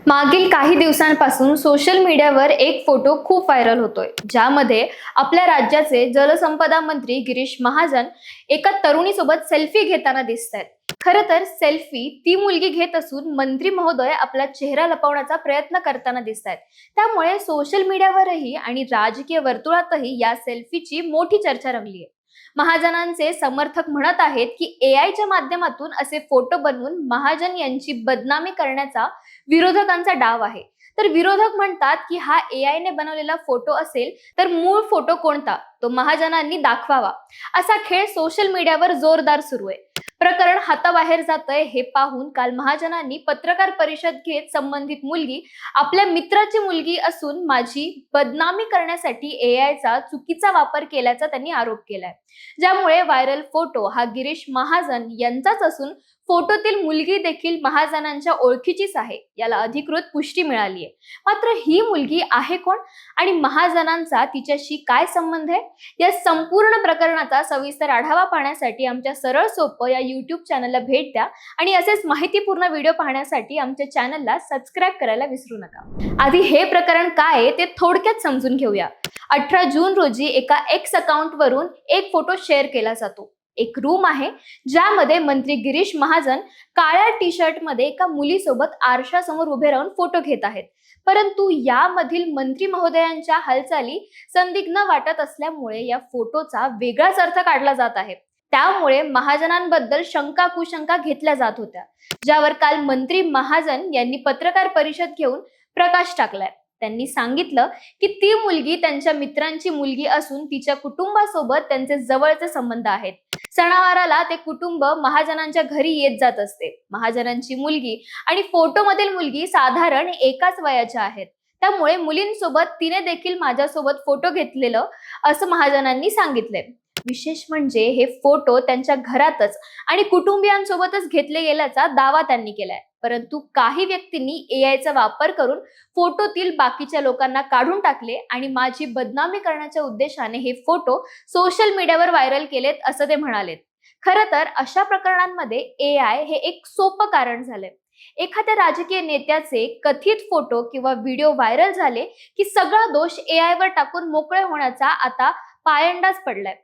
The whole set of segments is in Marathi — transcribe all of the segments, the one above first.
मागील काही दिवसांपासून सोशल मीडियावर एक फोटो खूप व्हायरल होतोय, ज्यामध्ये आपल्या राज्याचे जलसंपदा मंत्री गिरीश महाजन एका तरुणीसोबत सेल्फी घेताना दिसत आहेत. खरं तर सेल्फी ती मुलगी घेत असून मंत्री महोदय आपला चेहरा लपवण्याचा प्रयत्न करताना दिसत आहेत. त्यामुळे सोशल मीडियावरही आणि राजकीय वर्तुळातही या सेल्फीची मोठी चर्चा रंगली आहे. महाजनांचे समर्थक म्हणत आहेत की एआयच्या माध्यमातून असे फोटो बनवून महाजन यांची बदनामी करण्याचा विरोधकांचा डाव आहे. तर विरोधक म्हणतात की हा एआय ने बनवलेला फोटो असेल तर मूळ फोटो कोणता तो महाजनांनी दाखवावा. असा खेळ सोशल मीडियावर जोरदार सुरू आहे. प्रकरण हाताबाहेर जातंय हे पाहून काल महाजनांनी पत्रकार परिषद घेत संबंधित मुलगी आपल्या मित्राची मुलगी असून माझी बदनामी करण्यासाठी एआयचा चुकीचा वापर केल्याचा त्यांनी आरोप केलाय. ज्यामुळे व्हायरल फोटो हा गिरीश महाजन यांचाच असून फोटोतील मुलगी देखील महाजनांच्या ओळखीचीच आहे याला अधिकृत पुष्टी मिळाली आहे. मात्र ही मुलगी आहे कोण आणि महाजनांचा तिच्याशी काय संबंध आहे, या संपूर्ण प्रकरणाचा सविस्तर आढावा पाहण्यासाठी आमच्या सरळ सोपं या YouTube चॅनलला भेट द्या आणि असेच माहितीपूर्ण व्हिडिओ पाहण्यासाठी आमच्या चॅनलला सबस्क्राईब करायला विसरू नका. आधी हे प्रकरण काय आहे ते थोडक्यात समजून घेऊया. 18 जून रोजी एका एक्स अकाउंट वरून एक फोटो शेअर केला जातो. एक रूम आहे ज्यामध्ये मंत्री गिरीश महाजन काळ्या टी शर्ट मध्ये एका मुलीसोबत आरशासमोर उभे राहून फोटो घेत आहेत. परंतु यामधील मंत्री महोदयांच्या हालचाली संदिग्ध वाटत असल्यामुळे या फोटोचा वेगळाच अर्थ काढला जात आहे. त्यामुळे महाजनांबद्दल शंका कुशंका घेतल्या जात होत्या, ज्यावर काल मंत्री महाजन यांनी पत्रकार परिषद घेऊन प्रकाश टाकलाय. त्यांनी सांगितलं की ती मुलगी त्यांच्या मित्रांची मुलगी असून तिच्या कुटुंबासोबत त्यांचे जवळचे संबंध आहेत. सणावाराला ते कुटुंब महाजनांच्या घरी येत जात असते. महाजनांची मुलगी आणि फोटोमधील मुलगी साधारण एकाच वयाच्या आहेत. त्यामुळे मुलींसोबत तिने देखील माझ्यासोबत फोटो घेतलेलं असं महाजनांनी सांगितलंय. विशेष म्हणजे हे फोटो त्यांच्या घरातच आणि कुटुंबियांसोबतच घेतले गेल्याचा दावा त्यांनी केलाय. परंतु काही व्यक्तींनी एआयचा वापर करून फोटोतील बाकीच्या लोकांना काढून टाकले आणि माझी बदनामी करण्याच्या उद्देशाने हे फोटो सोशल मीडियावर व्हायरल केलेत असं ते म्हणालेत. खरं तर अशा प्रकरणांमध्ये एआय हे एक सोपं कारण झालंय. एखाद्या राजकीय नेत्याचे कथित फोटो किंवा व्हिडिओ व्हायरल झाले की सगळा दोष एआय वर टाकून मोकळे होण्याचा आता पायंडाच पडलाय.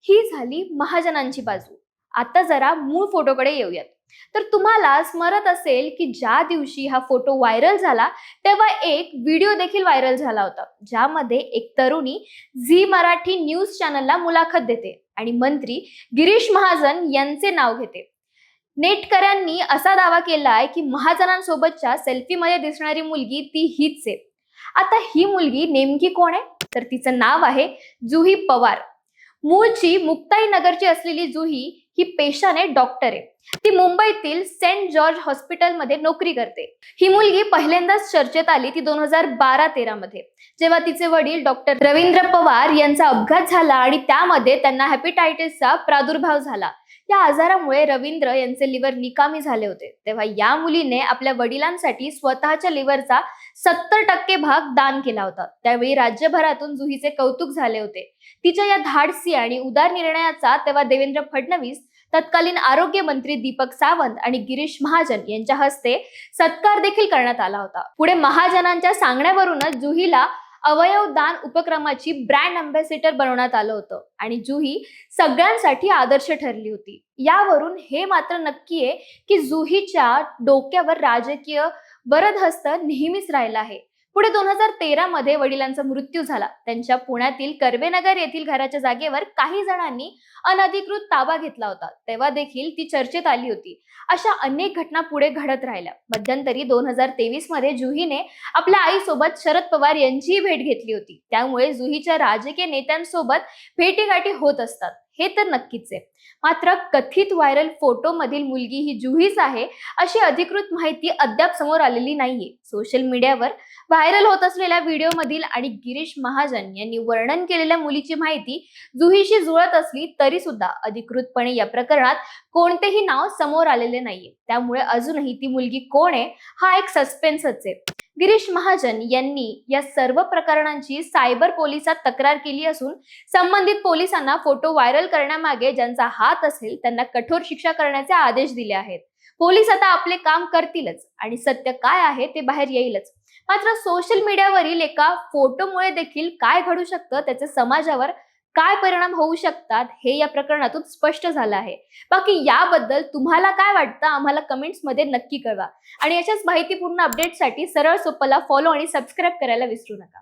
ही झाली महाजनांची बाजू. आता जरा मूळ फोटोकडे येऊयात. तर तुम्हाला स्मरत असेल की ज्या दिवशी हा फोटो व्हायरल झाला तेव्हा एक व्हिडिओ देखील व्हायरल झाला होता, ज्यामध्ये एक तरुणी झी मराठी न्यूज चॅनलला मुलाखत देते आणि मंत्री गिरीश महाजन यांचे नाव घेते. नेटकऱ्यांनी असा दावा केलाय की महाजनांसोबतच्या सेल्फीमध्ये दिसणारी मुलगी ती हीच आहे. आता ही मुलगी नेमकी कोण आहे, तर तिचं नाव आहे जुही पवार. मूळची मुक्ताईनगरची असलेली जुही ही पेशाने डॉक्टर आहे. ती मुंबईतील सेंट जॉर्ज हॉस्पिटलमध्ये नोकरी करते. ही मुलगी पहिल्यांदाच चर्चेत आली ती 2012-13 मध्ये, जेव्हा तिचे वडील डॉक्टर रवींद्र पवार यांचा अपघात झाला आणि त्यामध्ये त्यांना हेपेटायटिसचा प्रादुर्भाव झाला. या आजारामुळे रवींद्र यांचे लिव्हर निकामी झाले होते. तेव्हा या मुलीने आपल्या वडिलांसाठी स्वतःच्या लिव्हरचा 70% भाग दान केला होता. त्यावेळी राज्यभरातून जुहीचे कौतुक झाले होते. तिच्या या धाडसी आणि उदार निर्णयाचा तेव्हा देवेंद्र फडणवीस, तत्कालीन आरोग्य मंत्री दीपक सावंत आणि गिरीश महाजन यांच्या हस्ते सत्कार देखील करण्यात आला होता. पुढे महाजनांच्या सांगण्यावरूनच जुहीला अवयव दान उपक्रमाची ब्रँड अँबॅसेडर बनवण्यात आलं होतं आणि जुही सगळ्यांसाठी आदर्श ठरली होती. यावरून हे मात्र नक्की आहे की जुहीच्या डोक्यावर राजकीय वरदहस्त नेहमीच राहिला आहे. पुढे 2013 मध्ये वडिलांचा मृत्यू झाला. त्यांच्या पुण्यातील कर्वेनगर येथील घराच्या जागेवर काही जणांनी अनधिकृत ताबा घेतला होता. तेव्हा देखील ती चर्चेत आली होती. अशा अनेक घटना पुढे घडत राहिल्या. मध्यंतरी 2023 मध्ये जुहीने आपल्या आईसोबत शरद पवार यांचीही भेट घेतली होती. त्यामुळे जुहीच्या राजकीय नेत्यांसोबत भेटीगाठी होत असतात हे तर नक्कीच आहे. मात्र कथित व्हायरल फोटो मधील मुलगी ही जुहीच आहे अशी अधिकृत माहिती अद्याप समोर आलेली नाहीये. सोशल मीडियावर व्हायरल होत असलेल्या व्हिडिओ मधील आणि गिरीश महाजन यांनी वर्णन केलेल्या मुलीची माहिती जुहीशी जुळत असली तरी सुद्धा अधिकृतपणे या प्रकरणात कोणतेही नाव समोर आलेले नाहीये. त्यामुळे अजूनही ती मुलगी कोण आहे हा एक सस्पेन्सच आहे. गिरीश महाजन यांनी या सर्व प्रकरणांची सायबर पोलिसात तक्रार केली असून संबंधित पोलिसांना फोटो व्हायरल करण्यामागे ज्यांचा हात असेल त्यांना कठोर शिक्षा करण्याचे आदेश दिले आहेत. पोलीस आता आपले काम करतीलच आणि सत्य काय आहे ते बाहेर येईलच. मात्र सोशल मीडियावरील एका फोटोमुळे देखील काय घडू शकतं, त्याचे समाजावर काय परिणाम होऊ शकतात हे या प्रकरणातून स्पष्ट झालं आहे. बाकी याबद्दल तुम्हाला काय वाटतं आम्हाला कमेंट्समध्ये नक्की कळवा आणि अशाच माहितीपूर्ण अपडेटसाठी सरळ सोप्पाला फॉलो आणि सबस्क्राईब करायला विसरू नका.